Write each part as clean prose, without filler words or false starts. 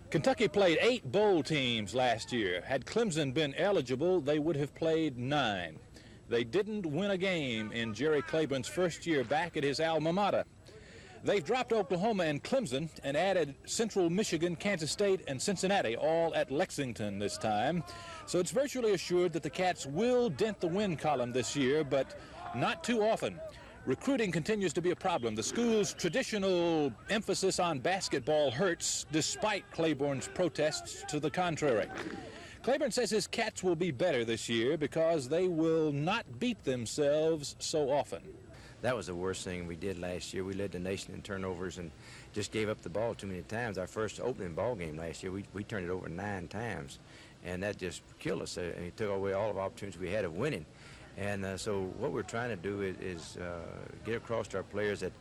Kentucky played 8 bowl teams last year. Had Clemson been eligible, they would have played 9. They didn't win a game in Jerry Claiborne's first year back at his alma mater. They've dropped Oklahoma and Clemson and added Central Michigan, Kansas State, and Cincinnati, all at Lexington this time. So it's virtually assured that the Cats will dent the win column this year, but not too often. Recruiting continues to be a problem. The school's traditional emphasis on basketball hurts, despite Claiborne's protests to the contrary. Claiborne says his Cats will be better this year because they will not beat themselves so often. That was the worst thing we did last year. We led the nation in turnovers and just gave up the ball too many times. Our first opening ball game last year, we turned it over 9 times, and that just killed us. And it took away all of the opportunities we had of winning. And so what we're trying to do is get across to our players that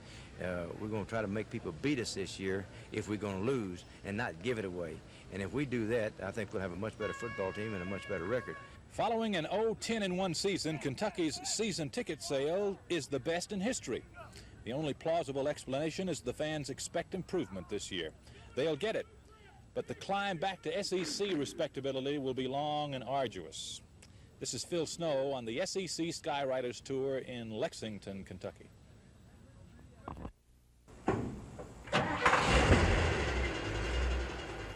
we're going to try to make people beat us this year if we're going to lose and not give it away. And if we do that, I think we'll have a much better football team and a much better record. Following an 0-10-1 season, Kentucky's season ticket sale is the best in history. The only plausible explanation is the fans expect improvement this year. They'll get it, but the climb back to SEC respectability will be long and arduous. This is Phil Snow on the SEC Skywriters Tour in Lexington, Kentucky.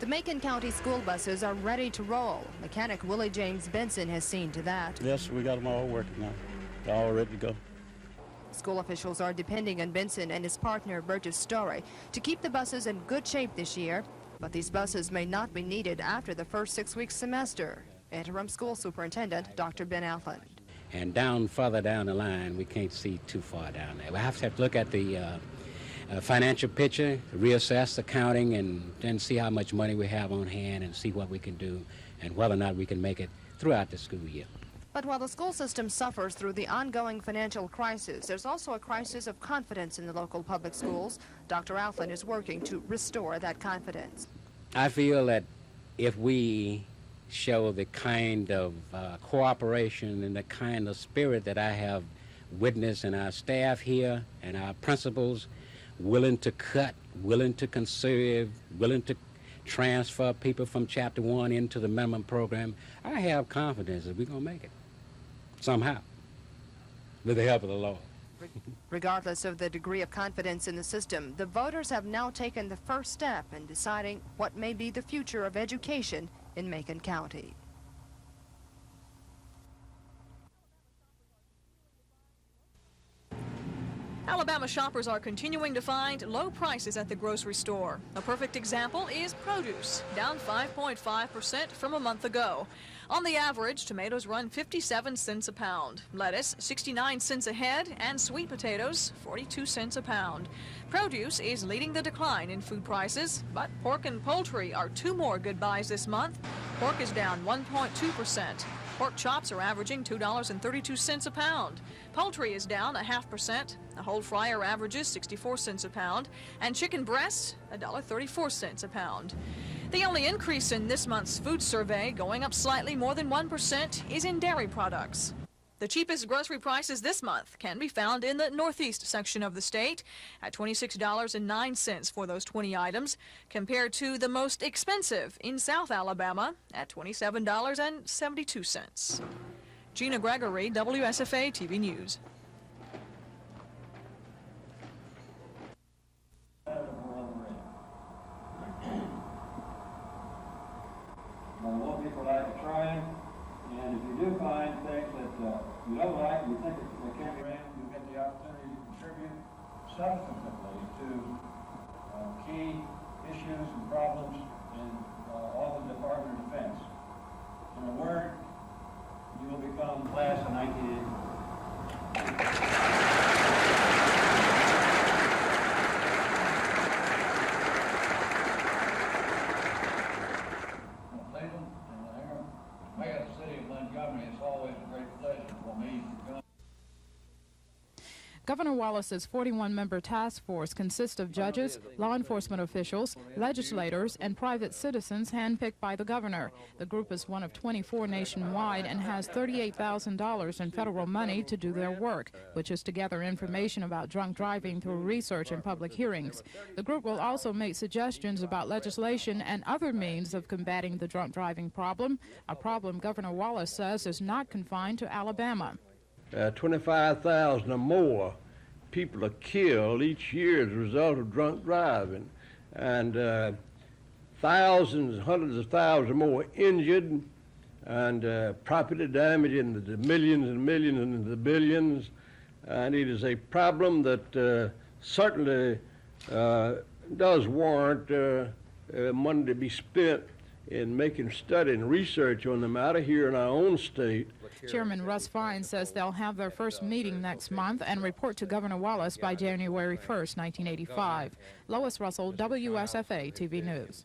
The Macon County school buses are ready to roll. Mechanic Willie James Benson has seen to that. Yes, we got them all working now. They're all ready to go. School officials are depending on Benson and his partner Burgess Story to keep the buses in good shape this year, but these buses may not be needed after the first 6-week semester. Interim School Superintendent Dr. Ben Allen. And further down the line, we can't see too far down there. We have to look at the financial picture, reassess accounting, and then see how much money we have on hand and see what we can do and whether or not we can make it throughout the school year. But while the school system suffers through the ongoing financial crisis, there's also a crisis of confidence in the local public schools. Dr. Allen is working to restore that confidence. I feel that if we show the kind of cooperation and the kind of spirit that I have witnessed in our staff here and our principals, willing to cut, willing to conserve, willing to transfer people from Chapter 1 into the minimum program, I have confidence that we're going to make it somehow with the help of the Lord. Regardless of the degree of confidence in the system, the voters have now taken the first step in deciding what may be the future of education in Macon County. Alabama shoppers are continuing to find low prices at the grocery store. A perfect example is produce, down 5.5% from a month ago. On the average, tomatoes run 57 cents a pound, lettuce 69 cents a head, and sweet potatoes 42 cents a pound. Produce is leading the decline in food prices, but pork and poultry are 2 more good buys this month. Pork is down 1.2%. Pork chops are averaging $2.32 a pound. Poultry is down 0.5%. A whole fryer averages 64 cents a pound, and chicken breast $1.34 a pound. The only increase in this month's food survey, going up slightly more than 1%, is in dairy products. The cheapest grocery prices this month can be found in the northeast section of the state at $26.09 for those 20 items, compared to the most expensive in South Alabama at $27.72. Gina Gregory, WSFA TV News. More people like to try them, and if you do find things that you don't like, you think that they can't be ran, you get the opportunity to contribute substantively to key issues and problems in all the Department of Defense. In a word, you will become class of 1980. Governor Wallace's 41-member task force consists of judges, law enforcement officials, legislators, and private citizens handpicked by the governor. The group is one of 24 nationwide and has $38,000 in federal money to do their work, which is to gather information about drunk driving through research and public hearings. The group will also make suggestions about legislation and other means of combating the drunk driving problem, a problem Governor Wallace says is not confined to Alabama. 25,000 or more people are killed each year as a result of drunk driving, and thousands, hundreds of thousands more injured, and property damage in the millions and millions and the billions. And it is a problem that certainly does warrant money to be spent in making study and research on the matter here in our own state. Chairman Russ Fine says they'll have their first meeting next month and report to Governor Wallace by January 1st, 1985. Lois Russell, WSFA TV News.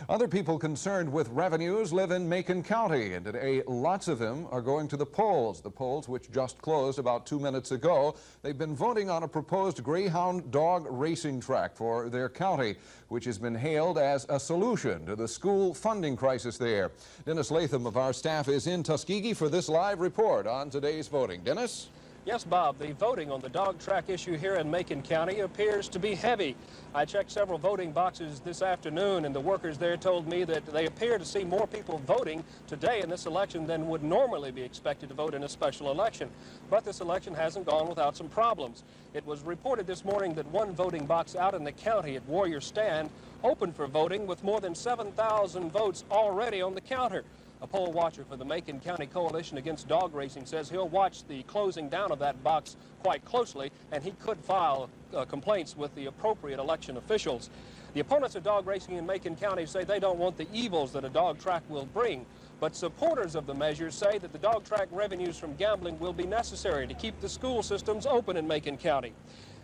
Other people concerned with revenues live in Macon County, and today lots of them are going to the polls. The polls, which just closed about 2 minutes ago, they've been voting on a proposed greyhound dog racing track for their county, which has been hailed as a solution to the school funding crisis there. Dennis Latham of our staff is in Tuskegee for this live report on today's voting. Dennis? Yes, Bob, the voting on the dog track issue here in Macon County appears to be heavy. I checked several voting boxes this afternoon, and the workers there told me that they appear to see more people voting today in this election than would normally be expected to vote in a special election. But this election hasn't gone without some problems. It was reported this morning that one voting box out in the county at Warrior Stand opened for voting with more than 7,000 votes already on the counter. A poll watcher for the Macon County Coalition Against Dog Racing says he'll watch the closing down of that box quite closely, and he could file complaints with the appropriate election officials. The opponents of dog racing in Macon County say they don't want the evils that a dog track will bring, but supporters of the measures say that the dog track revenues from gambling will be necessary to keep the school systems open in Macon County.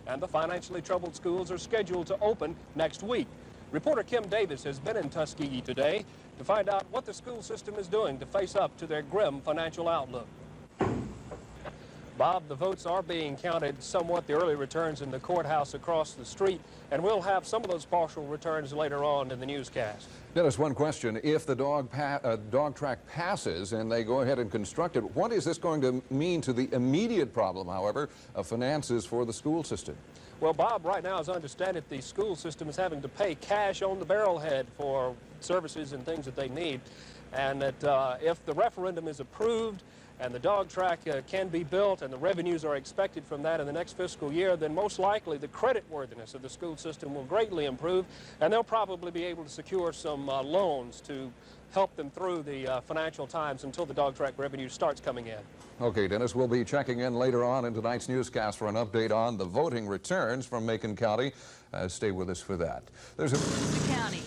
And the financially troubled schools are scheduled to open next week. Reporter Kim Davis has been in Tuskegee today to find out what the school system is doing to face up to their grim financial outlook. Bob, the votes are being counted somewhat, the early returns in the courthouse across the street, and we'll have some of those partial returns later on in the newscast. Dennis, one question. If the dog track passes and they go ahead and construct it, what is this going to mean to the immediate problem, however, of finances for the school system? Well, Bob, right now, as I understand it, the school system is having to pay cash on the barrelhead for services and things that they need. And that if the referendum is approved and the dog track can be built and the revenues are expected from that in the next fiscal year, then most likely the creditworthiness of the school system will greatly improve, and they'll probably be able to secure some loans to help them through the financial times until the dog track revenue starts coming in. Okay, Dennis, we'll be checking in later on in tonight's newscast for an update on the voting returns from Macon County. Stay with us for that. There's a county.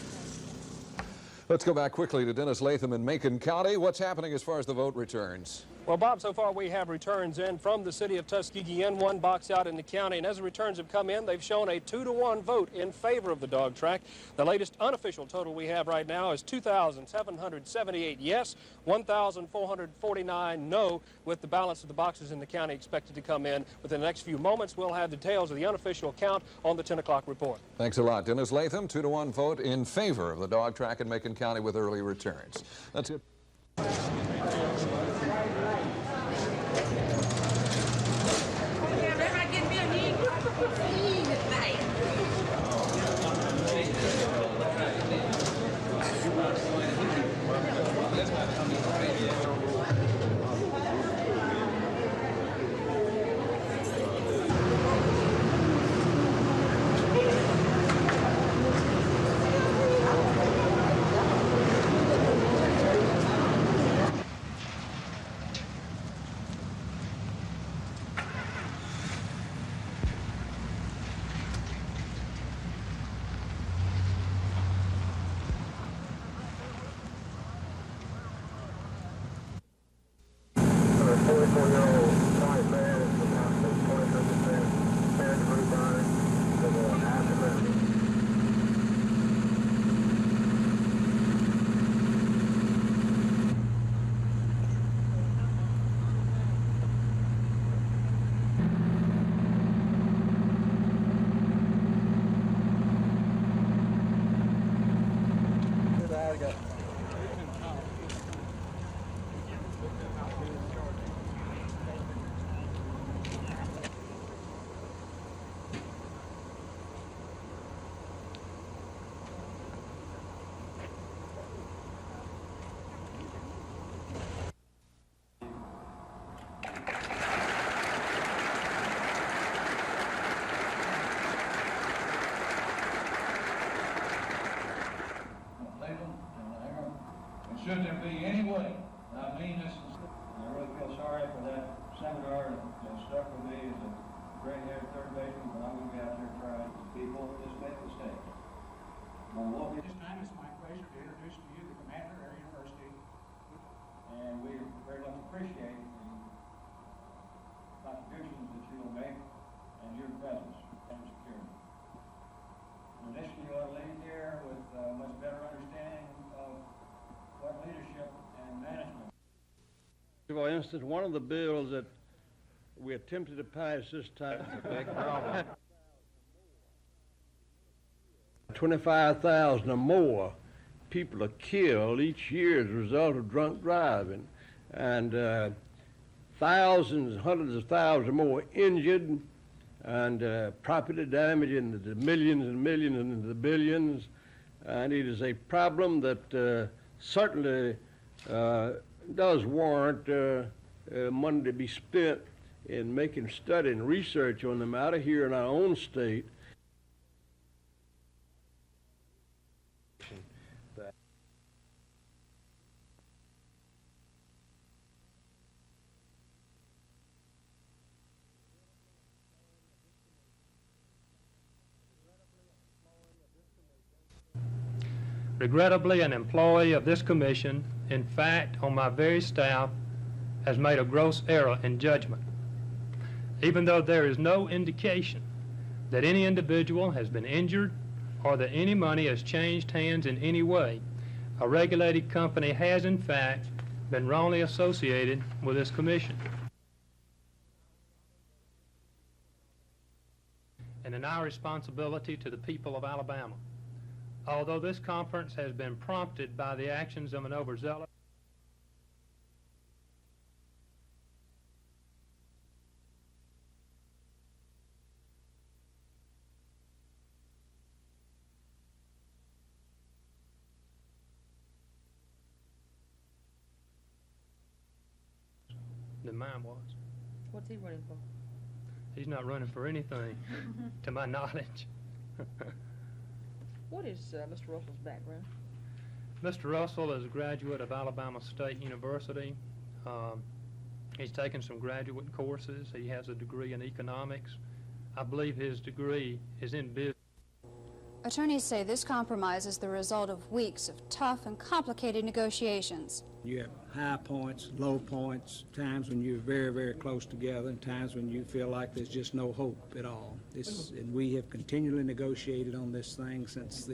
Let's go back quickly to Dennis Latham in Macon County. What's happening as far as the vote returns? Well, Bob, so far we have returns in from the city of Tuskegee in one box out in the county, and as the returns have come in, they've shown a 2-to-1 vote in favor of the dog track. The latest unofficial total we have right now is 2,778 yes, 1,449 no, with the balance of the boxes in the county expected to come in within the next few moments. We'll have details of the unofficial count on the 10 o'clock report. Thanks a lot, Dennis Latham. 2-to-1 vote in favor of the dog track in Macon County with early returns. That's it. Should there be any way, I mean this, I really feel sorry for that seminar that stuck with me as a gray-haired third baseman, but I'm going to be out there trying. People just make mistakes. This time it's my pleasure to introduce to you the commander of our university, and we very much appreciate the contributions that you will make and your presence and security. In addition, you ought to leave here with a much better understanding of what leadership and management. For instance, one of the bills that we attempted to pass this time, 25,000 or more people are killed each year as a result of drunk driving, and thousands, hundreds of thousands more injured, and property damage in the millions and millions and into the billions. And it is a problem that certainly does warrant money to be spent in making study and research on the matter here in our own state. Regrettably, an employee of this commission, in fact, on my very staff, has made a gross error in judgment. Even though there is no indication that any individual has been injured or that any money has changed hands in any way, a regulated company has, in fact, been wrongly associated with this commission. And in our responsibility to the people of Alabama, although this conference has been prompted by the actions of an overzealous than mine was. What's he running for? He's not running for anything, to my knowledge. What is Mr. Russell's background? Mr. Russell is a graduate of Alabama State University. He's taken some graduate courses. He has a degree in economics. I believe his degree is in business. Attorneys say this compromise is the result of weeks of tough and complicated negotiations. You have high points, low points, times when you're very, very close together, and times when you feel like there's just no hope at all. And we have continually negotiated on this thing since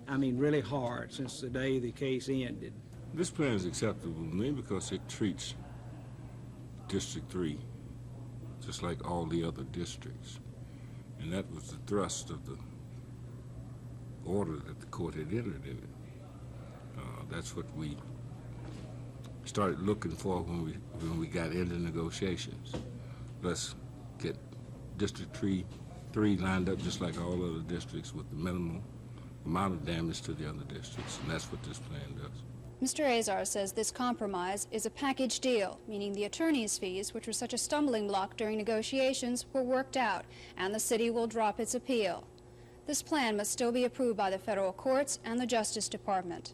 really hard, since the day the case ended. This plan is acceptable to me because it treats District 3 just like all the other districts. And that was the thrust of the order that the court had entered in it. That's what we started looking for when we got into negotiations. Let's get District 3 lined up just like all other districts with the minimal amount of damage to the other districts, and that's what this plan does. Mr. Azar says this compromise is a package deal, meaning the attorney's fees, which were such a stumbling block during negotiations, were worked out, and the city will drop its appeal. This plan must still be approved by the federal courts and the Justice Department.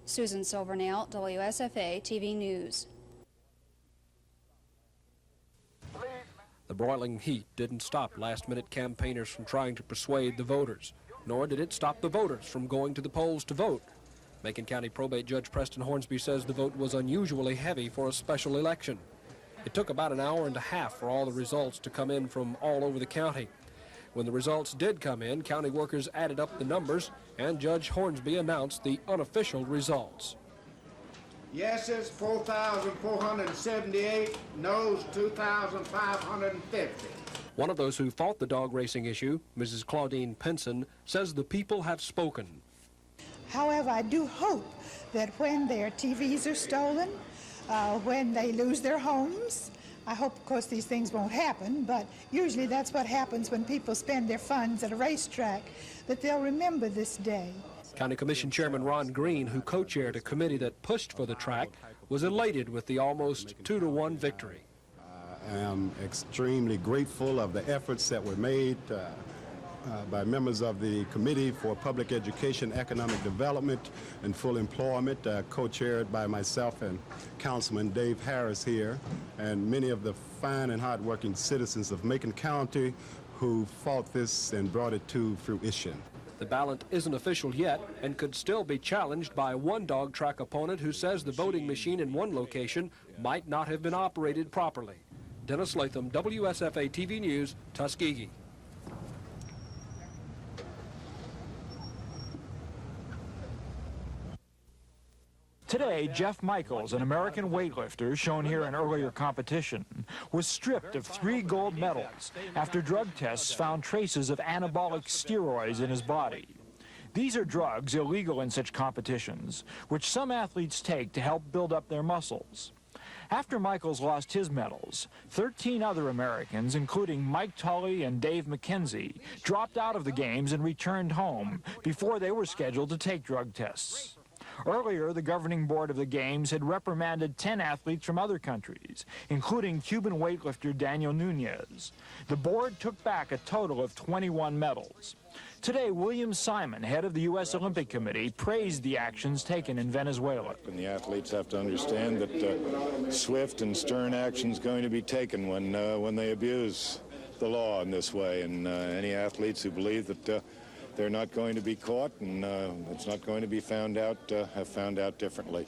Susan Silvernail, WSFA TV News. The broiling heat didn't stop last-minute campaigners from trying to persuade the voters, nor did it stop the voters from going to the polls to vote. Macon County Probate Judge Preston Hornsby says the vote was unusually heavy for a special election. It took about an hour and a half for all the results to come in from all over the county. When the results did come in, county workers added up the numbers, and Judge Hornsby announced the unofficial results. Yeses, 4,478. Noes, 2,550. One of those who fought the dog racing issue, Mrs. Claudine Pinson, says the people have spoken. However, I do hope that when their TVs are stolen, when they lose their homes, I hope, of course, these things won't happen, but usually that's what happens when people spend their funds at a racetrack, that they'll remember this day. County Commission Chairman Ron Green, who co-chaired a committee that pushed for the track, was elated with the almost 2-to-1 victory. I am extremely grateful of the efforts that were made by members of the Committee for Public Education, Economic Development, and Full Employment, co-chaired by myself and Councilman Dave Harris here, and many of the fine and hardworking citizens of Macon County who fought this and brought it to fruition. The ballot isn't official yet and could still be challenged by one dog track opponent who says the voting machine in one location might not have been operated properly. Dennis Latham, WSFA TV News, Tuskegee. Today, Jeff Michaels, an American weightlifter shown here in earlier competition, was stripped of 3 gold medals after drug tests found traces of anabolic steroids in his body. These are drugs illegal in such competitions, which some athletes take to help build up their muscles. After Michaels lost his medals, 13 other Americans, including Mike Tully and Dave McKenzie, dropped out of the games and returned home before they were scheduled to take drug tests. Earlier, the governing board of the Games had reprimanded 10 athletes from other countries, including Cuban weightlifter Daniel Nunez. The board took back a total of 21 medals. Today, William Simon, head of the U.S. Olympic Committee, praised the actions taken in Venezuela. And the athletes have to understand that swift and stern action is going to be taken when they abuse the law in this way. And any athletes who believe that they're not going to be caught and it's not going to be found out, have found out differently.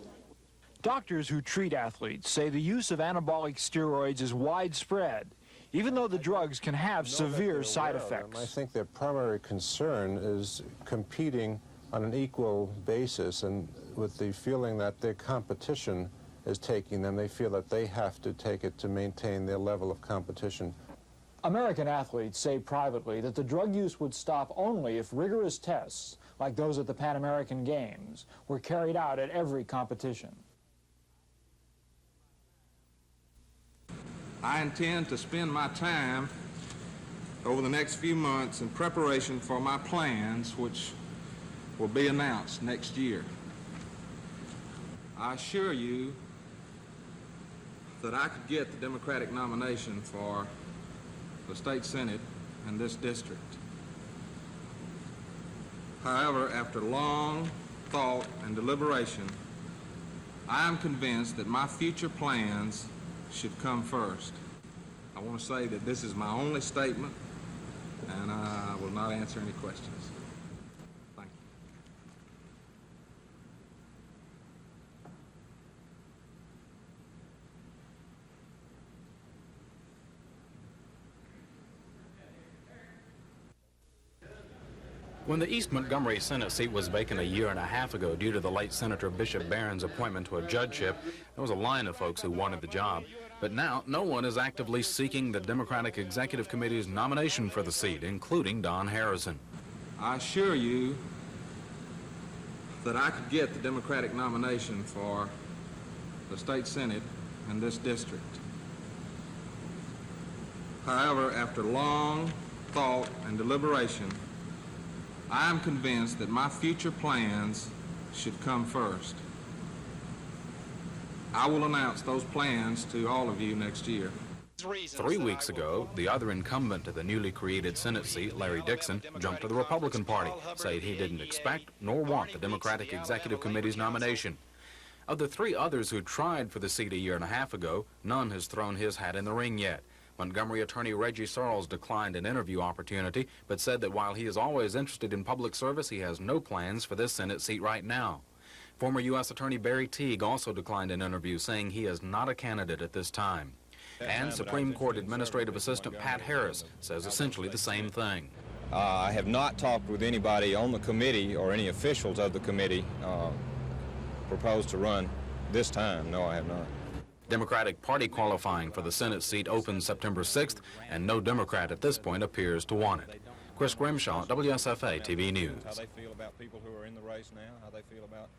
Doctors who treat athletes say the use of anabolic steroids is widespread, even though the drugs can have severe side effects. I think their primary concern is competing on an equal basis, and with the feeling that their competition is taking them, they feel that they have to take it to maintain their level of competition. American athletes say privately that the drug use would stop only if rigorous tests, like those at the Pan American Games, were carried out at every competition. I intend to spend my time over the next few months in preparation for my plans, which will be announced next year. I assure you that I could get the Democratic nomination for the state Senate in this district. However, after long thought and deliberation, I am convinced that my future plans should come first. I want to say that this is my only statement, and I will not answer any questions. Thank you. When the East Montgomery Senate seat was vacant a year and a half ago due to the late Senator Bishop Barron's appointment to a judgeship, there was a line of folks who wanted the job. But now, no one is actively seeking the Democratic Executive Committee's nomination for the seat, including Don Harrison. I assure you that I could get the Democratic nomination for the state Senate in this district. However, after long thought and deliberation, I am convinced that my future plans should come first. I will announce those plans to all of you next year. 3 weeks ago, the other incumbent to the newly created Senate seat, Larry Dixon, jumped to the Republican Party, saying he didn't expect nor want the Democratic Executive Committee's nomination. Of the 3 others who tried for the seat a year and a half ago, none has thrown his hat in the ring yet. Montgomery attorney Reggie Searles declined an interview opportunity, but said that while he is always interested in public service, he has no plans for this Senate seat right now. Former U.S. Attorney Barry Teague also declined an interview, saying he is not a candidate at this time. And Supreme Court Administrative Assistant Pat Harris says essentially the same thing. I have not talked with anybody on the committee or any officials of the committee proposed to run this time. No, I have not. Democratic Party qualifying for the Senate seat opens September 6th, and no Democrat at this point appears to want it. Chris Grimshaw, WSFA TV News. How they feel about people who are in the race now, how they feel about...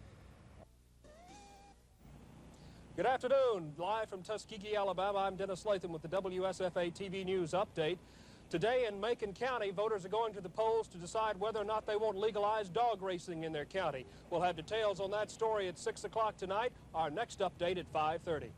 Good afternoon. Live from Tuskegee, Alabama, I'm Dennis Latham with the WSFA TV News Update. Today in Macon County, voters are going to the polls to decide whether or not they want legalized dog racing in their county. We'll have details on that story at 6 o'clock tonight. Our next update at 5:30.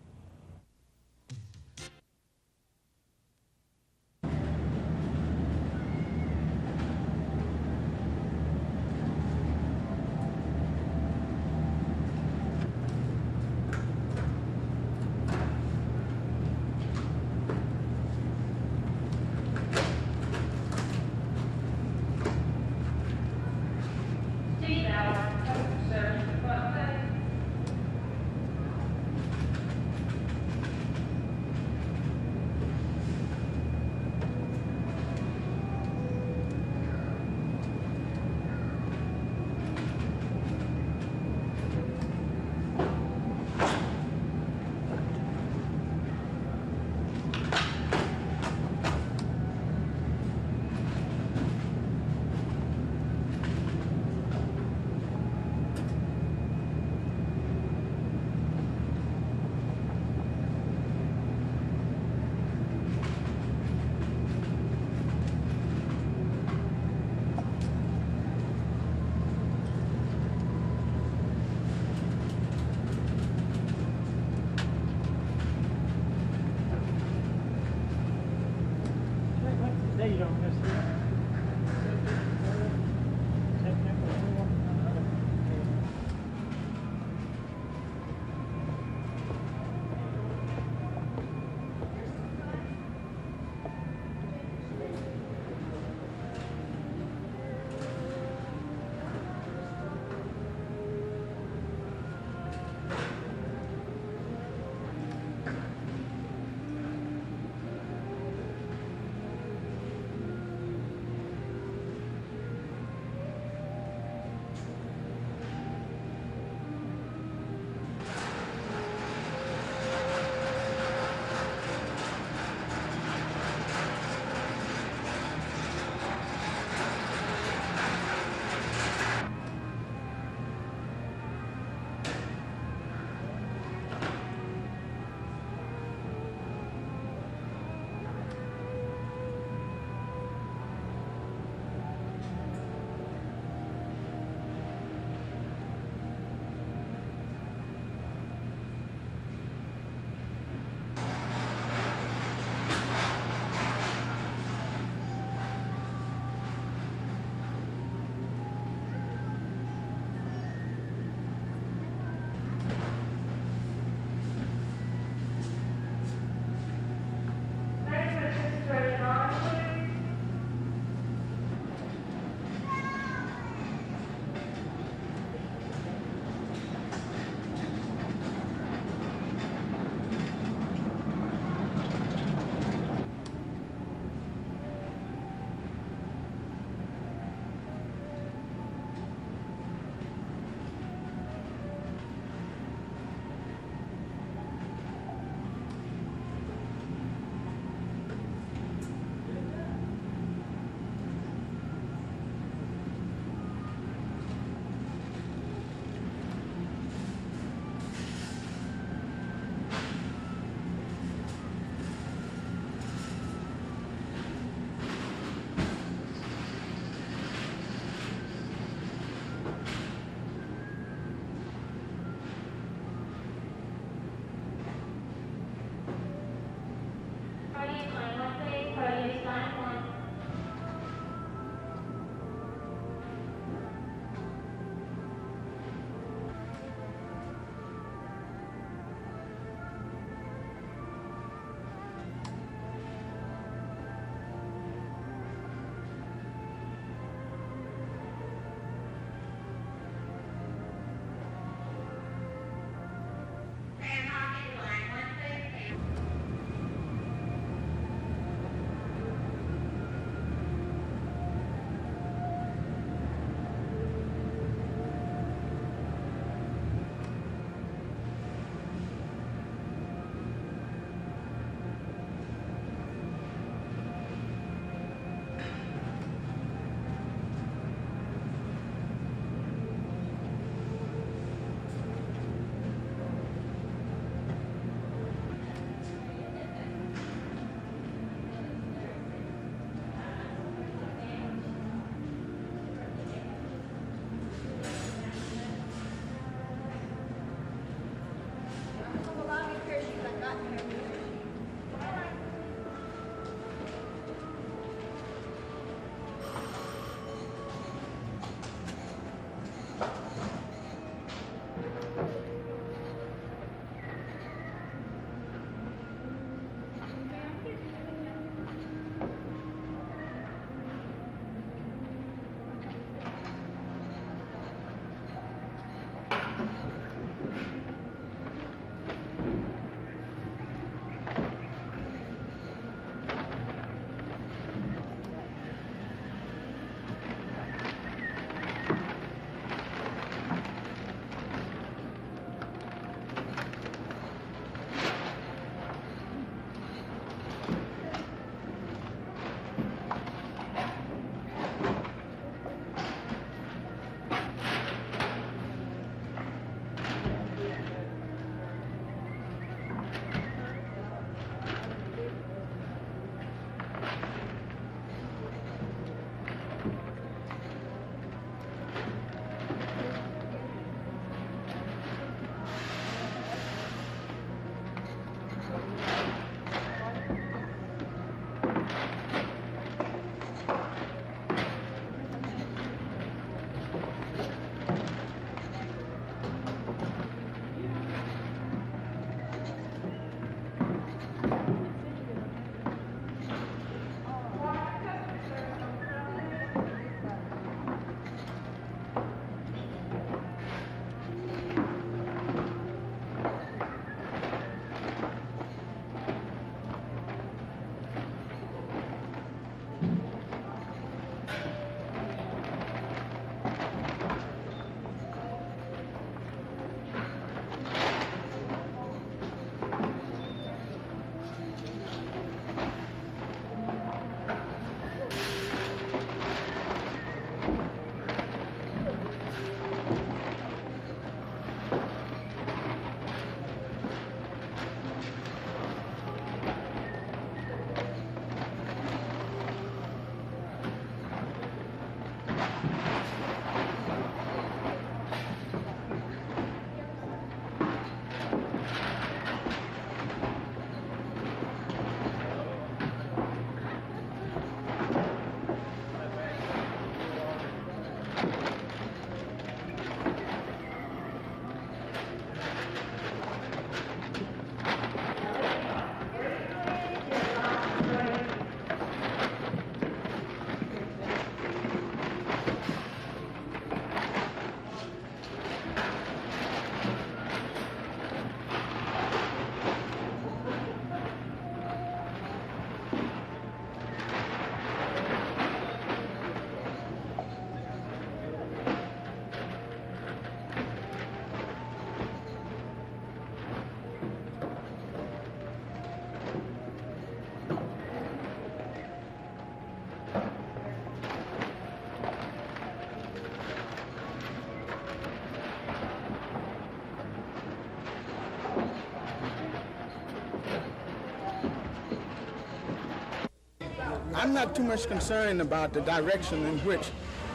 I'm not too much concerned about the direction in which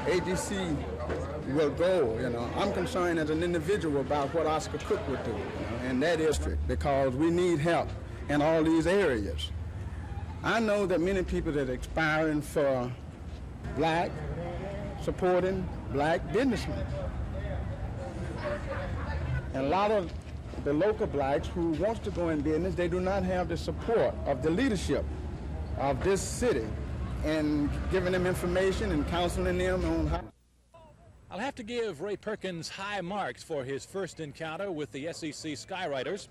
AGC will go, you know. I'm concerned as an individual about what Oscar Cook would do, you know, and that is because we need help in all these areas. I know that many people that are expiring for supporting black businessmen. And a lot of the local blacks who wants to go in business, they do not have the support of the leadership of this city and giving them information and counseling them on how. I'll have to give Ray Perkins high marks for his first encounter with the SEC Skywriters.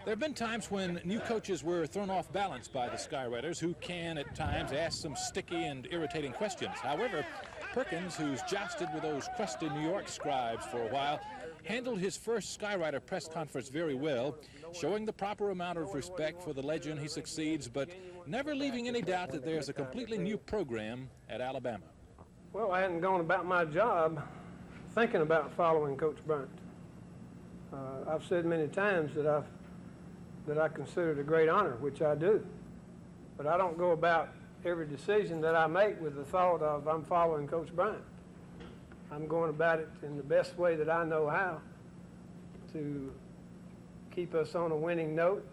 There have been times when new coaches were thrown off balance by the Skywriters, who can at times ask some sticky and irritating questions. However, Perkins, who's jousted with those crusty New York scribes for a while, handled his first Skywriter press conference very well, showing the proper amount of respect for the legend he succeeds, but never leaving any doubt that there's a completely new program at Alabama. Well, I hadn't gone about my job thinking about following Coach Bryant. I've said many times that I consider it a great honor, which I do. But I don't go about every decision that I make with the thought of I'm following Coach Bryant. I'm going about it in the best way that I know how to keep us on a winning note,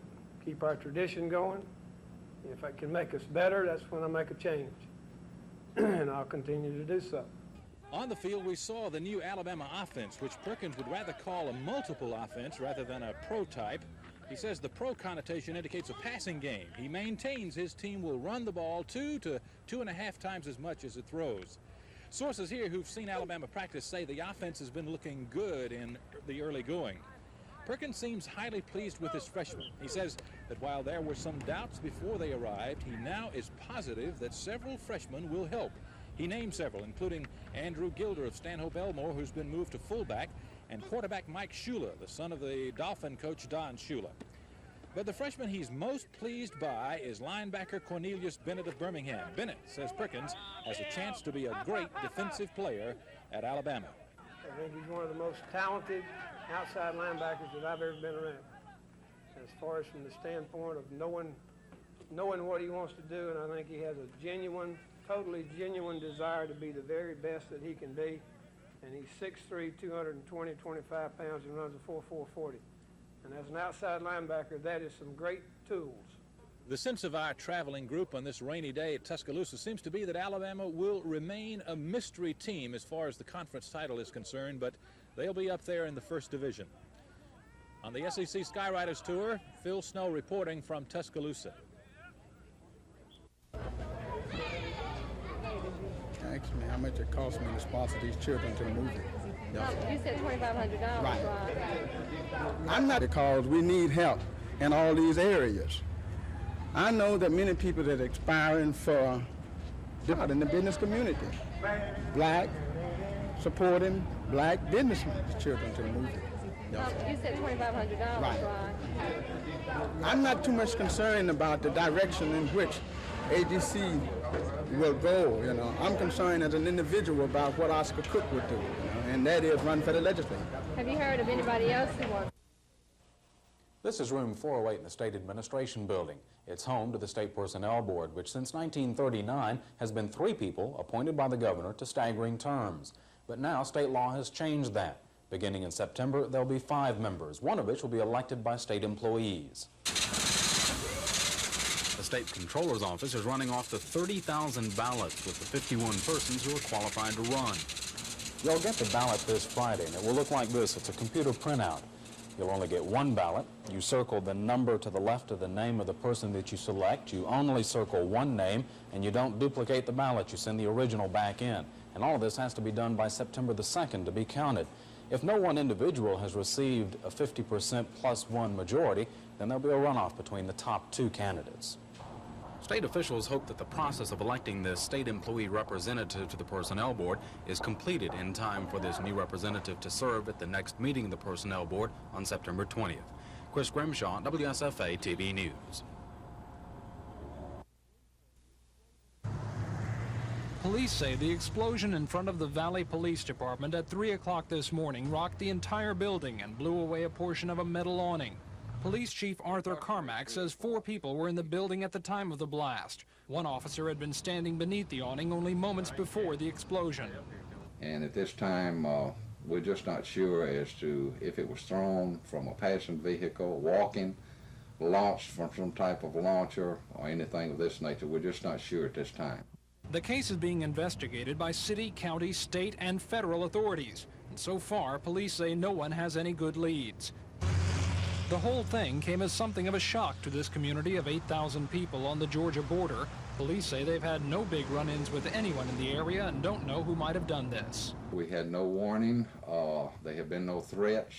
keep our tradition going. If I can make us better, that's when I make a change. And I'll continue to do so. On the field, we saw the new Alabama offense, which Perkins would rather call a multiple offense rather than a pro type. He says the pro connotation indicates a passing game. He maintains his team will run the ball 2 to 2.5 times as much as it throws. Sources here who've seen Alabama practice say the offense has been looking good in the early going. Perkins seems highly pleased with his freshmen. He says that while there were some doubts before they arrived, he now is positive that several freshmen will help. He named several, including Andrew Gilder of Stanhope-Elmore, who's been moved to fullback, and quarterback Mike Shula, the son of the Dolphin coach Don Shula. But the freshman he's most pleased by is linebacker Cornelius Bennett of Birmingham. Bennett, says Perkins, has a chance to be a great defensive player at Alabama. I think he's one of the most talented outside linebackers that I've ever been around. As far as from the standpoint of knowing what he wants to do, and I think he has a genuine, totally genuine desire to be the very best that he can be. And he's 6'3", 25 pounds, and runs a 4.40. And as an outside linebacker, that is some great tools. The sense of our traveling group on this rainy day at Tuscaloosa seems to be that Alabama will remain a mystery team as far as the conference title is concerned, but they'll be up there in the first division. On the SEC Skywriters Tour, Phil Snow reporting from Tuscaloosa. Ask me how much it cost me to sponsor these children to the movie. You said $2,500, right? Right. I'm not, because we need help in all these areas. I know that many people that are expiring for job in the business community, supporting black businessmen, children to the movie. You said $2,500, right? I'm not too much concerned about the direction in which AGC will go, you know. I'm concerned as an individual about what Oscar Cook would do, you know, and that is run for the legislature. Have you heard of anybody else who wants? This is room 408 in the State Administration Building. It's home to the State Personnel Board, which since 1939 has been 3 people appointed by the governor to staggering terms. But now state law has changed that. Beginning in September, there'll be 5 members, one of which will be elected by state employees. The State Controller's Office is running off the 30,000 ballots with the 51 persons who are qualified to run. You'll get the ballot this Friday, and it will look like this. It's a computer printout. You'll only get 1 ballot. You circle the number to the left of the name of the person that you select. You only circle 1 name, and you don't duplicate the ballot. You send the original back in. And all of this has to be done by September the 2nd to be counted. If no one individual has received a 50% plus 1 majority, then there'll be a runoff between the top 2 candidates. State officials hope that the process of electing the state employee representative to the Personnel Board is completed in time for this new representative to serve at the next meeting of the Personnel Board on September 20th. Chris Grimshaw, WSFA TV News. Police say the explosion in front of the Valley Police Department at 3 o'clock this morning rocked the entire building and blew away a portion of a metal awning. Police Chief Arthur Carmack says 4 people were in the building at the time of the blast. One officer had been standing beneath the awning only moments before the explosion. And at this time, we're just not sure as to if it was thrown from a passing vehicle, walking, launched from some type of launcher, or anything of this nature. We're just not sure at this time. The case is being investigated by city, county, state, and federal authorities. And so far, police say no one has any good leads. The whole thing came as something of a shock to this community of 8,000 people on the Georgia border. Police say they've had no big run-ins with anyone in the area and don't know who might have done this. We had no warning. There have been no threats.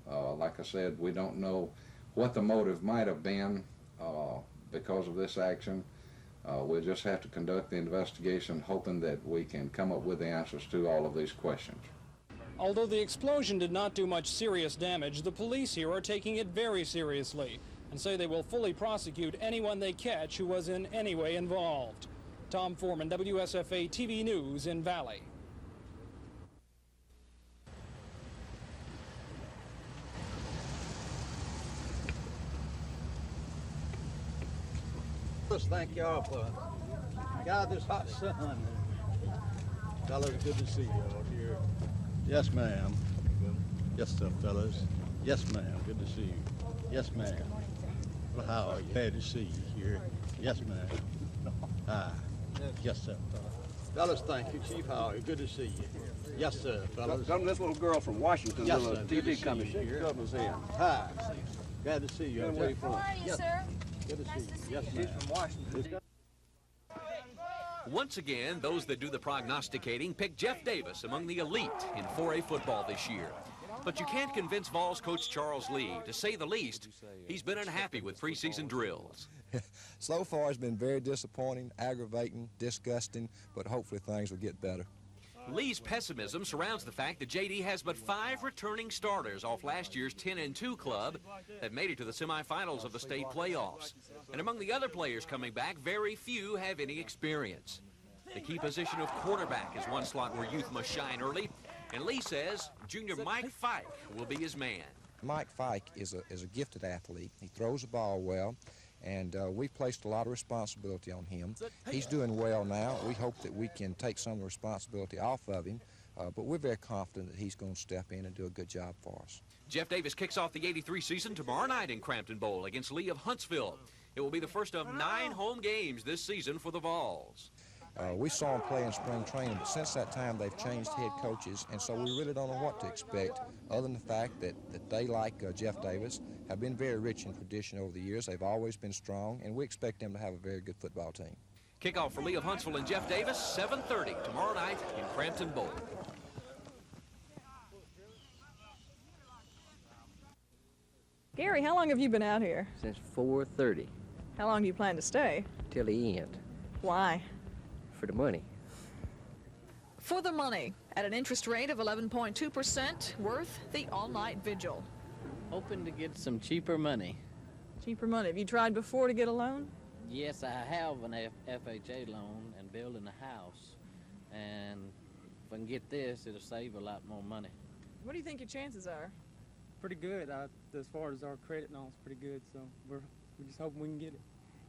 Like I said, we don't know what the motive might have been because of this action. We'll just have to conduct the investigation, hoping that we can come up with the answers to all of these questions. Although the explosion did not do much serious damage, the police here are taking it very seriously and say they will fully prosecute anyone they catch who was in any way involved. Tom Foreman, WSFA TV News in Valley. Thank y'all for God this hot sun. Fellas, good to see y'all here. Yes, ma'am. Yes, sir, fellas. Yes, ma'am. Good to see you. Yes, ma'am. Well, how are you? Glad to see you here. Yes, ma'am. Hi. Yes, sir, fellas. Fellas, thank you, Chief. How are you? Good to see you. Yes, sir, fellas. Some of this little girl from Washington, Yes, little sir. TV coming here. Hi. Glad to see you. Where you from? How are you, sir? Good to see you. Yes, ma'am. She's from Washington. Once again, those that do the prognosticating pick Jeff Davis among the elite in 4A football this year. But you can't convince Vols coach Charles Lee. To say the least, he's been unhappy with preseason drills. So far, it's been very disappointing, aggravating, disgusting, but hopefully things will get better. Lee's pessimism surrounds the fact that JD has but 5 returning starters off last year's 10-2 club that made it to the semifinals of the state playoffs. And among the other players coming back, very few have any experience. The key position of quarterback is one slot where youth must shine early, and Lee says junior Mike Fike will be his man. Mike Fike is a gifted athlete. He throws the ball well, and we've placed a lot of responsibility on him. He's doing well now. We hope that we can take some of the responsibility off of him, but we're very confident that he's going to step in and do a good job for us. Jeff Davis kicks off the '83 season tomorrow night in Crampton Bowl against Lee of Huntsville. It will be the first of 9 home games this season for the Vols. We saw him play in spring training, but since that time they've changed head coaches, and so we really don't know what to expect other than the fact that they, like Jeff Davis, have been very rich in tradition over the years. They've always been strong, and we expect them to have a very good football team. Kickoff for Lee of Huntsville and Jeff Davis, 7:30 tomorrow night in Crampton Bowl. Gary, how long have you been out here? Since 4:30 How long do you plan to stay? till the end Why? for the money. For the money, at an interest rate of 11.2%, worth the all-night vigil. Hoping to get some cheaper money. Cheaper money. Have you tried before to get a loan? Yes, I have an FHA loan and building a house. And if I can get this, it'll save a lot more money. What do you think your chances are? Pretty good. As far as our credit and all, it's pretty good. So we're just hoping we can get it.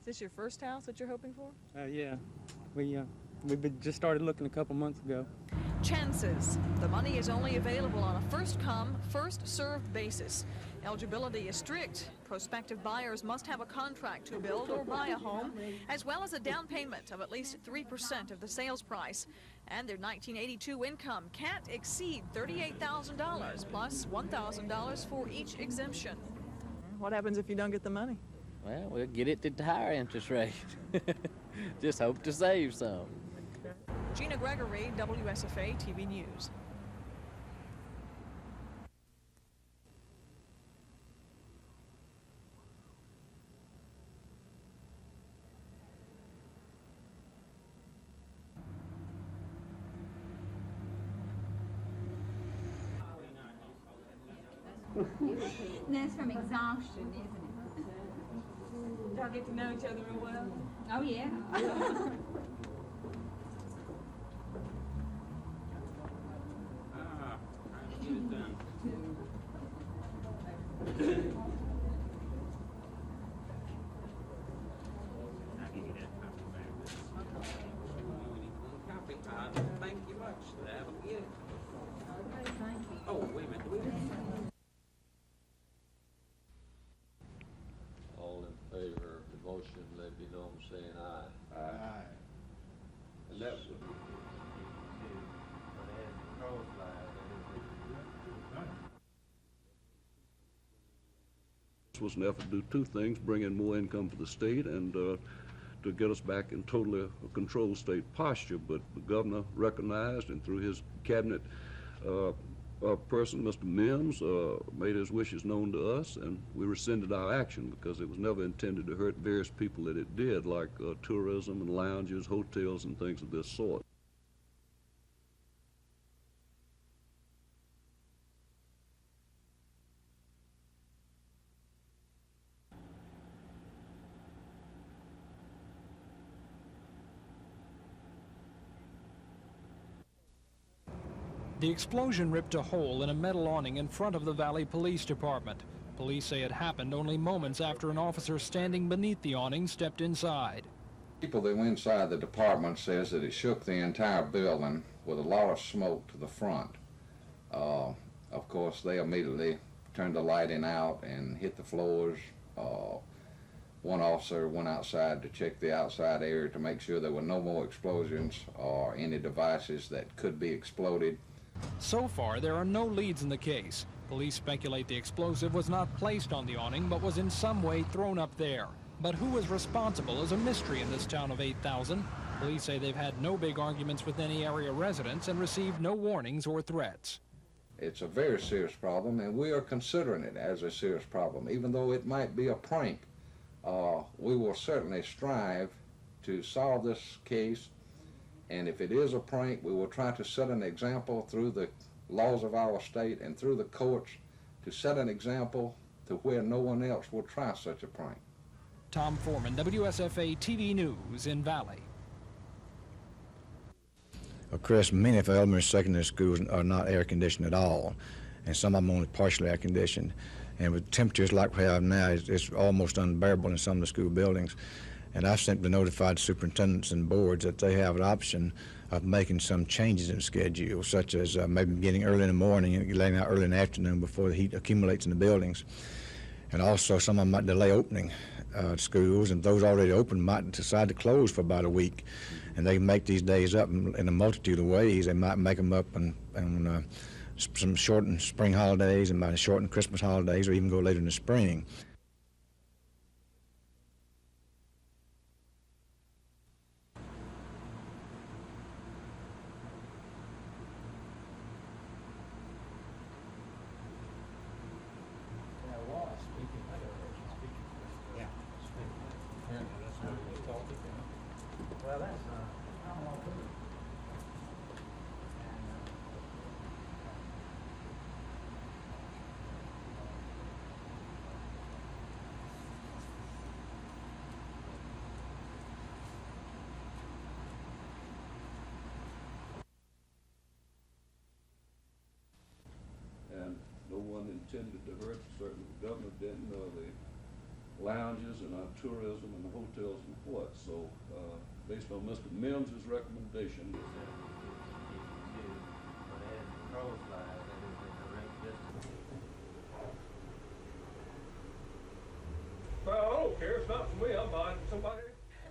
Is this your first house that you're hoping for? Yeah, we've just started looking a couple months ago. Chances. The money is only available on a first-come, first-served basis. Eligibility is strict. Prospective buyers must have a contract to build or buy a home, as well as a down payment of at least 3% of the sales price. And their 1982 income can't exceed $38,000 plus $1,000 for each exemption. What happens if you don't get the money? Well, we'll get it at the higher interest rate. Just hope to save some. Gina Gregory, WSFA TV News. That's from exhaustion, isn't it? Y'all get to know each other real well? Oh, yeah. was an effort to do two things: bring in more income for the state and to get us back in totally a controlled state posture. But the governor recognized, and through his cabinet person, Mr. Mims, made his wishes known to us, and we rescinded our action because it was never intended to hurt various people that it did, like tourism and lounges, hotels, and things of this sort. The explosion ripped a hole in a metal awning in front of the Valley Police Department. Police say it happened only moments after an officer standing beneath the awning stepped inside. People that went inside the department says that it shook the entire building with a lot of smoke to the front. Of course, they immediately turned the lighting out and hit the floors. One officer went outside to check the outside area to make sure there were no more explosions or any devices that could be exploded. So far, there are no leads in the case. Police speculate the explosive was not placed on the awning, but was in some way thrown up there. But who is responsible is a mystery in this town of 8,000. Police say they've had no big arguments with any area residents and received no warnings or threats. It's a very serious problem, and we are considering it as a serious problem. Even though it might be a prank, we will certainly strive to solve this case. And if it is a prank, we will try to set an example through the laws of our state and through the courts to set an example to where no one else will try such a prank. Tom Foreman, WSFA TV News in Valley. Well, Chris, many of our elementary secondary schools are not air conditioned at all, and some of them only partially air conditioned. And with temperatures like we have now, it's almost unbearable in some of the school buildings. And I've simply notified superintendents and boards that they have an option of making some changes in the schedule, such as maybe getting early in the morning and letting out early in the afternoon before the heat accumulates in the buildings. And also some of them might delay opening schools, and those already open might decide to close for about a week. And they make these days up in a multitude of ways. They might make them up on some shortened spring holidays, and might shorten Christmas holidays, or even go later in the spring. And no one intended to hurt, certainly the governor didn't, the lounges and our tourism and the hotels and what. So based on Mr. Mims' recommendation. Well, I don't care. It's not for me. I'm buying from somebody.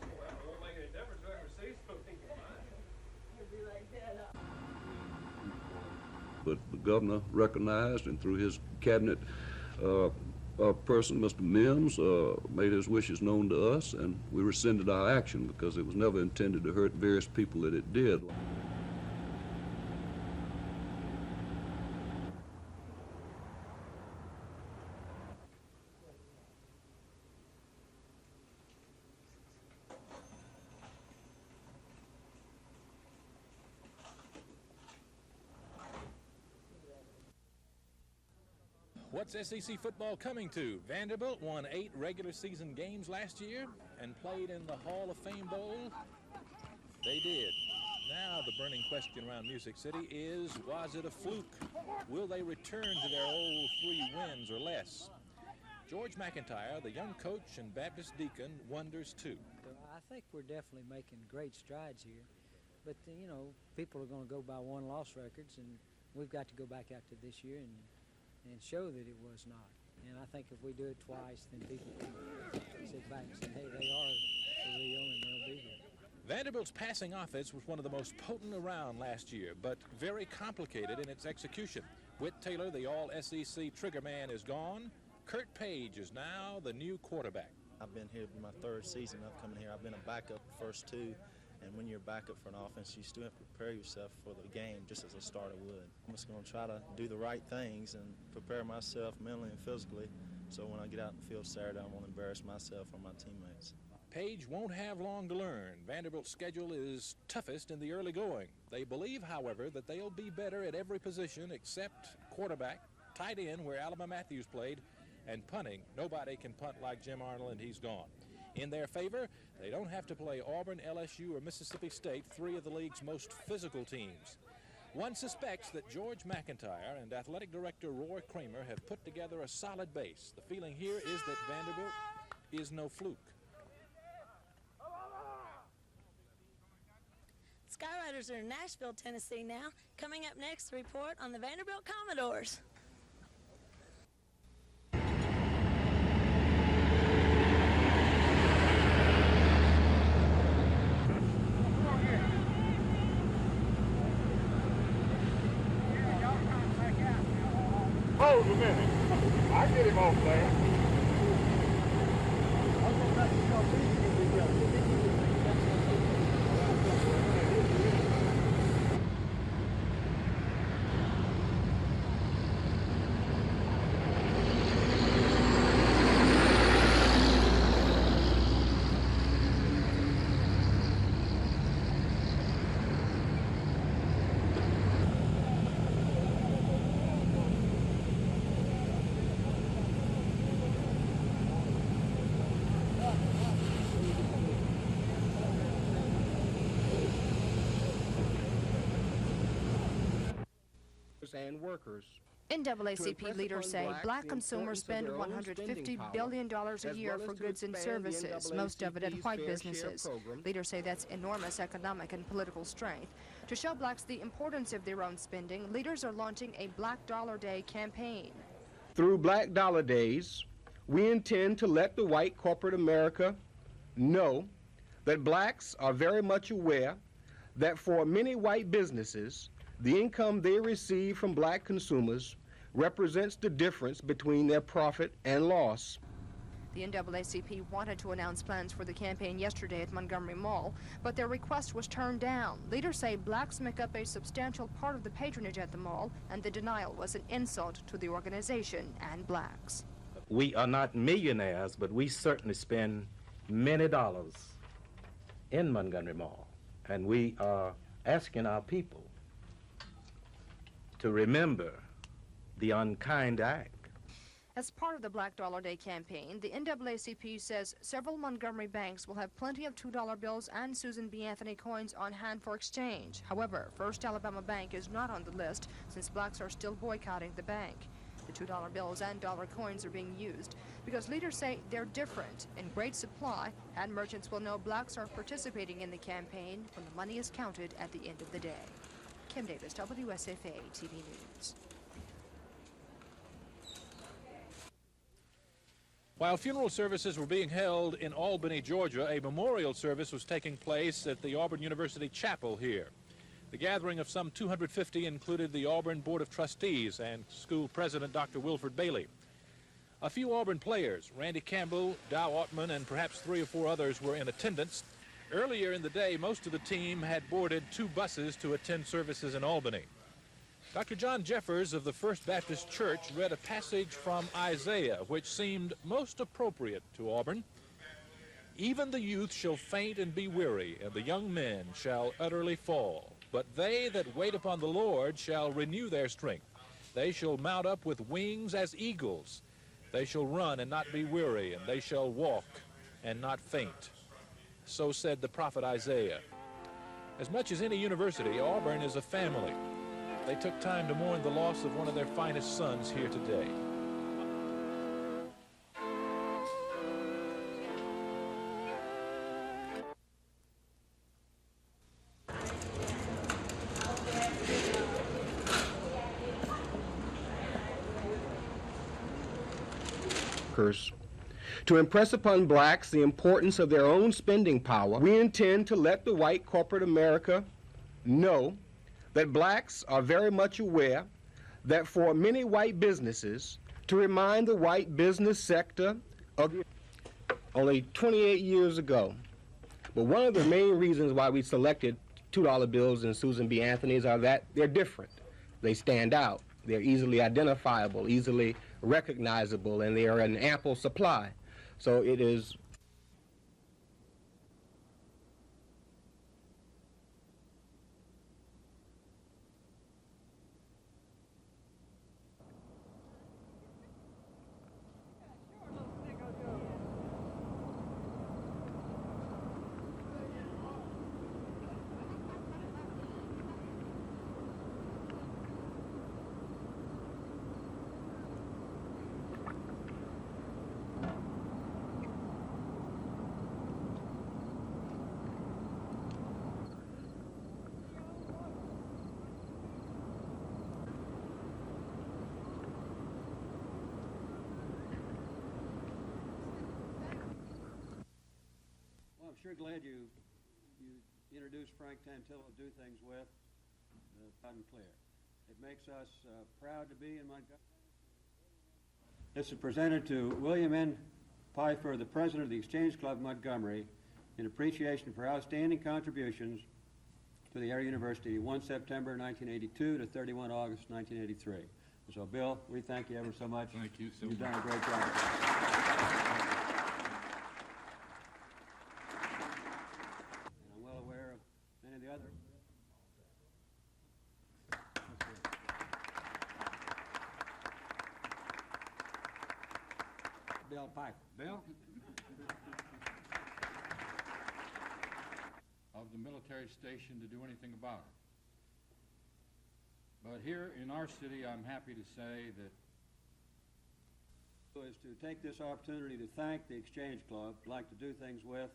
Well, it won't make any difference whoever sees something can buy it. But the governor recognized, and through his cabinet person, Mr. Mims, made his wishes known to us, and we rescinded our action because it was never intended to hurt various people that it did. What's SEC football coming to? Vanderbilt won 8 regular season games last year and played in the Hall of Fame Bowl. They did. Now the burning question around Music City is, was it a fluke? Will they return to their old 3 wins or less? George McIntyre, the young coach and Baptist deacon, wonders too. I think we're definitely making great strides here. But, you know, people are going to go by one-loss records, and we've got to go back out to this year and show that it was not. And I think if we do it twice, then people can sit back and say, hey, they are for real and they'll be here. Vanderbilt's passing offense was one of the most potent around last year, but very complicated in its execution. Whit Taylor, the all-SEC trigger man, is gone. Kurt Page is now the new quarterback. I've been here my third season of coming here. I've been a backup the first two, and when you're a backup for an offense, you still have to prepare yourself for the game just as a starter would. I'm just going to try to do the right things and prepare myself mentally and physically, so when I get out in the field Saturday, I won't embarrass myself or my teammates. Page won't have long to learn. Vanderbilt's schedule is toughest in the early going. They believe, however, that they'll be better at every position except quarterback, tight end, where Alabama Matthews played, and punting. Nobody can punt like Jim Arnold, and he's gone. In their favor, they don't have to play Auburn, LSU, or Mississippi State, three of the league's most physical teams. One suspects that George McIntyre and athletic director Roy Kramer have put together a solid base. The feeling here is that Vanderbilt is no fluke. Skywriters are in Nashville, Tennessee now. Coming up next, the report on the Vanderbilt Commodores. Hold a minute. I get him off there. And workers. NAACP leaders say black consumers spend $150 billion a year for goods and services, most of it at white businesses. Leaders say that's enormous economic and political strength. To show blacks the importance of their own spending, leaders are launching a Black Dollar Day campaign. Through Black Dollar Days, we intend to let the white corporate America know that blacks are very much aware that for many white businesses, the income they receive from black consumers represents the difference between their profit and loss. The NAACP wanted to announce plans for the campaign yesterday at Montgomery Mall, but their request was turned down. Leaders say blacks make up a substantial part of the patronage at the mall, and the denial was an insult to the organization and blacks. We are not millionaires, but we certainly spend many dollars in Montgomery Mall, and we are asking our people to remember the unkind act. As part of the Black Dollar Day campaign, the NAACP says several Montgomery banks will have plenty of $2 bills and Susan B. Anthony coins on hand for exchange. However, First Alabama Bank is not on the list since blacks are still boycotting the bank. The $2 bills and dollar coins are being used because leaders say they're different, in great supply, and merchants will know blacks are participating in the campaign when the money is counted at the end of the day. Kim Davis, WSFA TV News. While funeral services were being held in Albany, Georgia, a memorial service was taking place at the Auburn University Chapel here. The gathering of some 250 included the Auburn Board of Trustees and school president Dr. Wilford Bailey. A few Auburn players, Randy Campbell, Dow Ottman, and perhaps 3 or 4 others were in attendance. Earlier in the day, most of the team had boarded 2 buses to attend services in Albany. Dr. John Jeffers of the First Baptist Church read a passage from Isaiah, which seemed most appropriate to Auburn. Even the youth shall faint and be weary, and the young men shall utterly fall. But they that wait upon the Lord shall renew their strength. They shall mount up with wings as eagles. They shall run and not be weary, and they shall walk and not faint. So said the prophet Isaiah. As much as any university, Auburn is a family. They took time to mourn the loss of one of their finest sons here today. To impress upon blacks the importance of their own spending power, we intend to let the white corporate America know that blacks are very much aware that for many white businesses, to remind the white business sector of only 28 years ago. But one of the main reasons why we selected $2 bills and Susan B. Anthony's are that they're different. They stand out. They're easily identifiable, easily recognizable, and they are in ample supply. So it is I'm sure glad you introduced Frank Tantillo to do things with, loud and clear. It makes us proud to be in Montgomery. This is presented to William N. Pfeiffer, the president of the Exchange Club Montgomery, in appreciation for outstanding contributions to the Area University 1 September 1982 to 31 August 1983. So, Bill, we thank you ever so much. Thank you so much. You've done a great job. I'm well aware of many of the other. Bill Pfeiffer. Bill? Of the military station to do anything about it. But here in our city, I'm happy to say that is to take this opportunity to thank the Exchange Club. I'd like to do things with.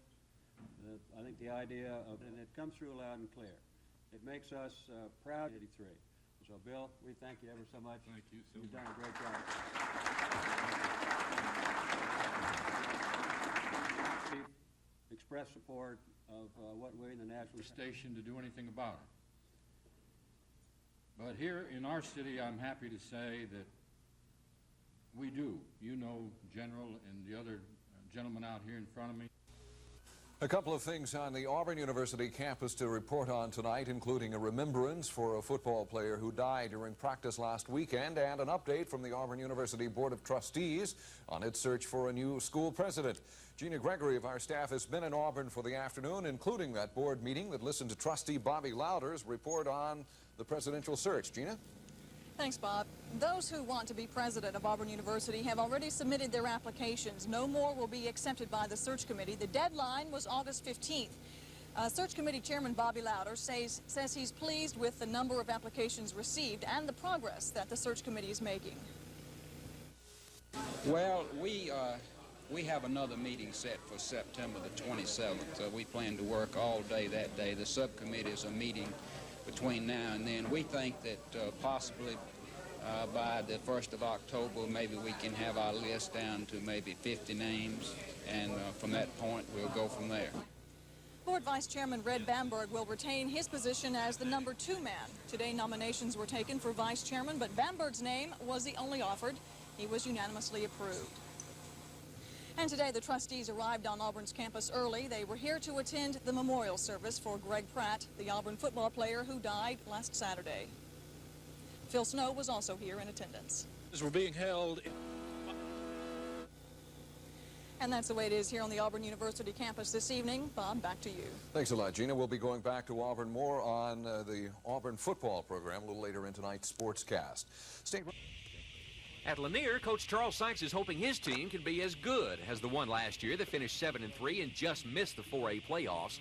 I think the idea of, and it comes through loud and clear. It makes us proud. 83. So, Bill, we thank you ever so much. Thank you so You've much. done a great job. Express support of what we in the National Station to do anything about it. But here in our city, I'm happy to say that we do. You know, General and the other gentleman out here in front of me. A couple of things on the Auburn University campus to report on tonight, including a remembrance for a football player who died during practice last weekend and an update from the Auburn University Board of Trustees on its search for a new school president. Gina Gregory of our staff has been in Auburn for the afternoon, including that board meeting that listened to trustee Bobby Louder's report on the presidential search. Gina? Thanks, Bob. Those who want to be president of Auburn University have already submitted their applications. No more will be accepted by the search committee. The deadline was August 15th. Search committee chairman Bobby Louder says he's pleased with the number of applications received and the progress that the search committee is making. Well, we have another meeting set for September the 27th. We plan to work all day that day. The subcommittees are meeting between now and then. We think that possibly by the 1st of October, maybe we can have our list down to maybe 50 names, and from that point, we'll go from there. Board Vice Chairman Red Bamberg will retain his position as the number 2 man. Today, nominations were taken for Vice Chairman, but Bamberg's name was the only offered. He was unanimously approved. And today, the trustees arrived on Auburn's campus early. They were here to attend the memorial service for Greg Pratt, the Auburn football player who died last Saturday. Phil Snow was also here in attendance. We're being held. And that's the way it is here on the Auburn University campus this evening. Bob, back to you. Thanks a lot, Gina. We'll be going back to Auburn more on the Auburn football program a little later in tonight's sportscast. Stay At Lanier, Coach Charles Sykes is hoping his team can be as good as the one last year that finished 7-3 and just missed the 4A playoffs.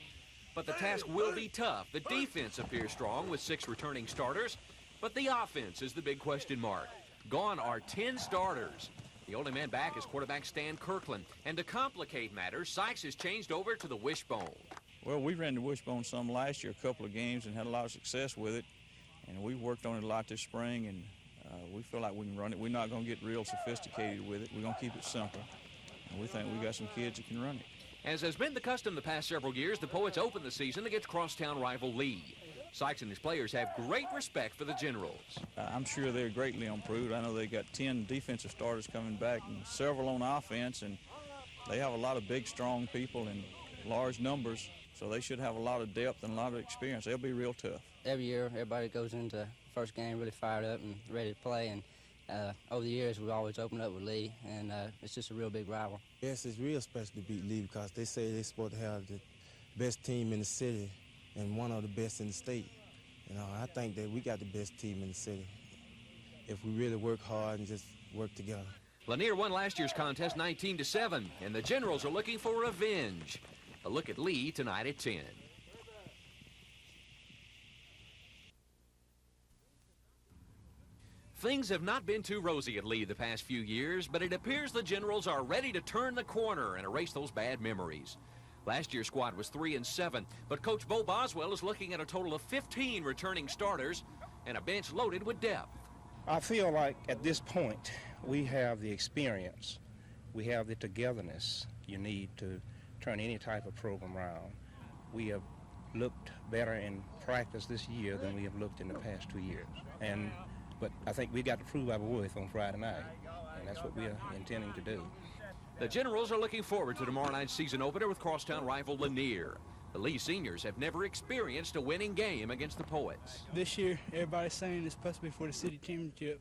But the task will be tough. The defense appears strong with 6 returning starters, but the offense is the big question mark. Gone are 10 starters. The only man back is quarterback Stan Kirkland. And to complicate matters, Sykes has changed over to the wishbone. Well, we ran the wishbone some last year, a couple of games, and had a lot of success with it. And we worked on it a lot this spring, and we feel like we can run it. We're not going to get real sophisticated with it. We're going to keep it simple. And we think we got some kids that can run it. As has been the custom the past several years, the Poets open the season against crosstown rival Lee. Sykes and his players have great respect for the Generals. I'm sure they're greatly improved. I know they got 10 defensive starters coming back and several on offense, and they have a lot of big, strong people in large numbers, so they should have a lot of depth and a lot of experience. They'll be real tough. Every year, everybody goes into the first game really fired up and ready to play, and over the years, we've always opened up with Lee, and it's just a real big rival. Yes, it's real special to beat Lee because they say they're supposed to have the best team in the city and one of the best in the state. You know, I think that we got the best team in the city if we really work hard and just work together. Lanier won last year's contest 19-7, and the Generals are looking for revenge. A look at Lee tonight at 10. Things have not been too rosy at Lee the past few years, but it appears the Generals are ready to turn the corner and erase those bad memories. Last year's squad was 3-7, but Coach Bo Boswell is looking at a total of 15 returning starters and a bench loaded with depth. I feel like at this point we have the experience, we have the togetherness you need to turn any type of program around. We have looked better in practice this year than we have looked in the past 2 years. But I think we got to prove our worth on Friday night, and that's what we are intending to do. The Generals are looking forward to tomorrow night's season opener with crosstown rival Lanier. The Lee seniors have never experienced a winning game against the Poets. This year, everybody's saying it's supposed to be for the city championship.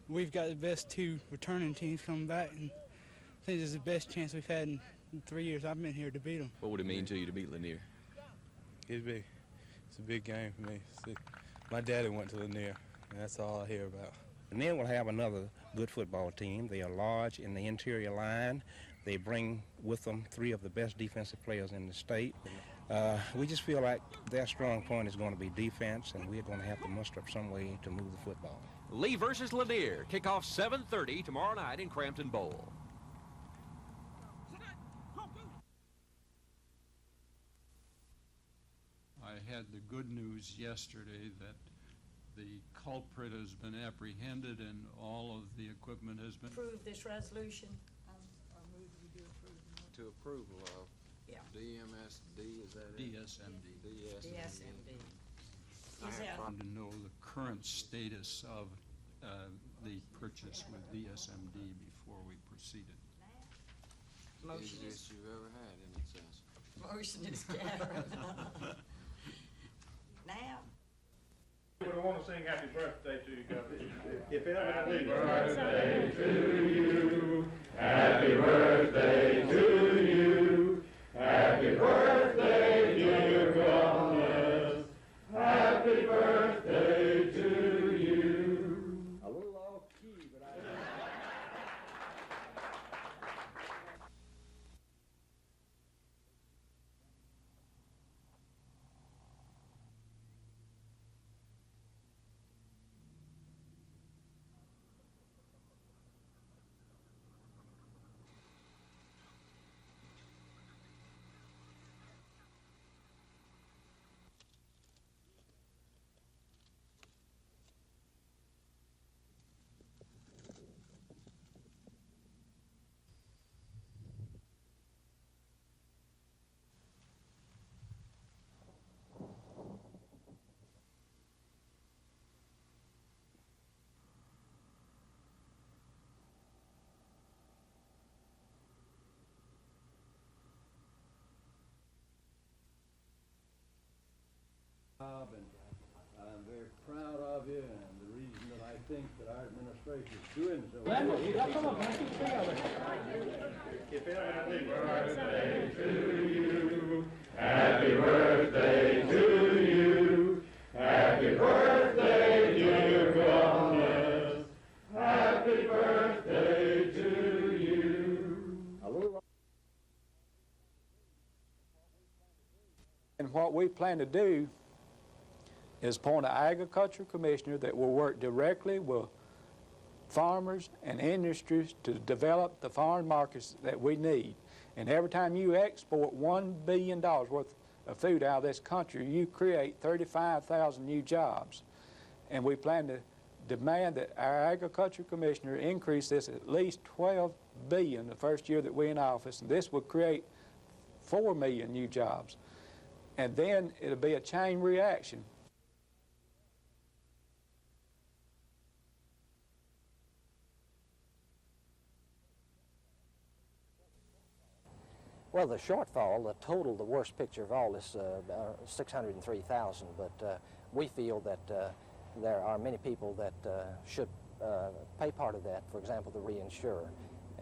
We've got the best 2 returning teams coming back, and I think this is the best chance we've had in 3 years I've been here to beat them. What would it mean to you to beat Lanier? It's big. It's a big game for me. My daddy went to Lanier. That's all I hear about. And then we'll have another good football team. They are large in the interior line. They bring with them 3 of the best defensive players in the state. We just feel like their strong point is going to be defense, and we're going to have to muster up some way to move the football. Lee versus Lanier. Kickoff 7:30 tomorrow night in Crampton Bowl. I had the good news yesterday that the culprit has been apprehended and all of the equipment has been... Approve this resolution. To approval of DMSD, is that it? DSMD. DSMD. I wanted to know the current status of the purchase with DSMD before we proceeded. Motion Easiest you've ever had in excess. Motion is carried. Now. We want to sing happy birthday to you, Governor. If happy birthday to you, happy birthday to you, happy birthday, dear Governor, happy birthday to you. A little off key, but I... And I'm very proud of you, and the reason that I think that our administration is doing so well. Happy birthday to you, happy birthday to you, happy birthday, dear Governor, happy birthday to you. And what we plan to do is appoint an agriculture commissioner that will work directly with farmers and industries to develop the foreign markets that we need. And every time you export $1 billion worth of food out of this country, you create 35,000 new jobs. And we plan to demand that our agriculture commissioner increase this at least $12 billion the first year that we're in office. And this would create 4 million new jobs. And then it'll be a chain reaction. Well, the shortfall, the total, the worst picture of all is 603,000, but we feel that there are many people that should pay part of that, for example, the reinsurer.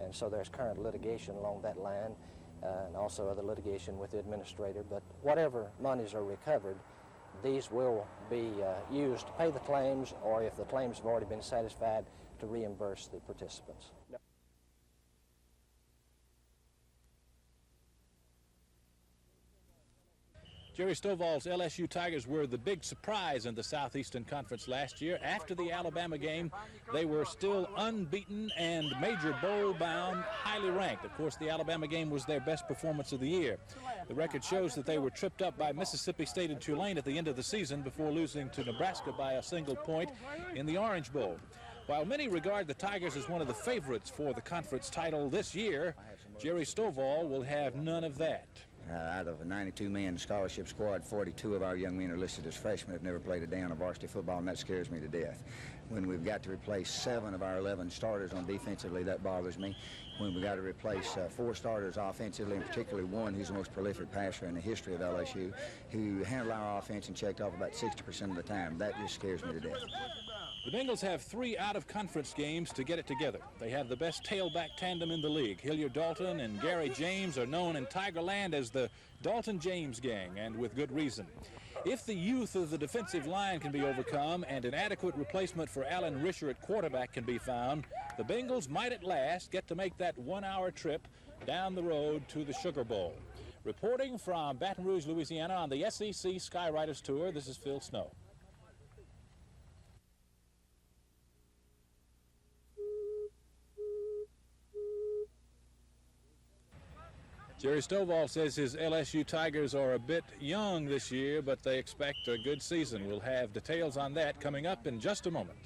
And so there's current litigation along that line and also other litigation with the administrator. But whatever monies are recovered, these will be used to pay the claims, or if the claims have already been satisfied, to reimburse the participants. Jerry Stovall's LSU Tigers were the big surprise in the Southeastern Conference last year. After the Alabama game, they were still unbeaten and major bowl-bound, highly ranked. Of course, the Alabama game was their best performance of the year. The record shows that they were tripped up by Mississippi State and Tulane at the end of the season before losing to Nebraska by a single point in the Orange Bowl. While many regard the Tigers as one of the favorites for the conference title this year, Jerry Stovall will have none of that. Out of a 92-man scholarship squad, 42 of our young men are listed as freshmen, have never played a down of varsity football, and that scares me to death. When we've got to replace 7 of our 11 starters on defensively, that bothers me. When we've got to replace 4 starters offensively, and particularly one who's the most prolific passer in the history of LSU, who handled our offense and checked off about 60% of the time, that just scares me to death. The Bengals have 3 out-of-conference games to get it together. They have the best tailback tandem in the league. Hilliard Dalton and Gary James are known in Tigerland as the Dalton-James gang, and with good reason. If the youth of the defensive line can be overcome and an adequate replacement for Alan Risher at quarterback can be found, the Bengals might at last get to make that 1-hour trip down the road to the Sugar Bowl. Reporting from Baton Rouge, Louisiana on the SEC Skywriters Tour, this is Phil Snow. Jerry Stovall says his LSU Tigers are a bit young this year, but they expect a good season. We'll have details on that coming up in just a moment.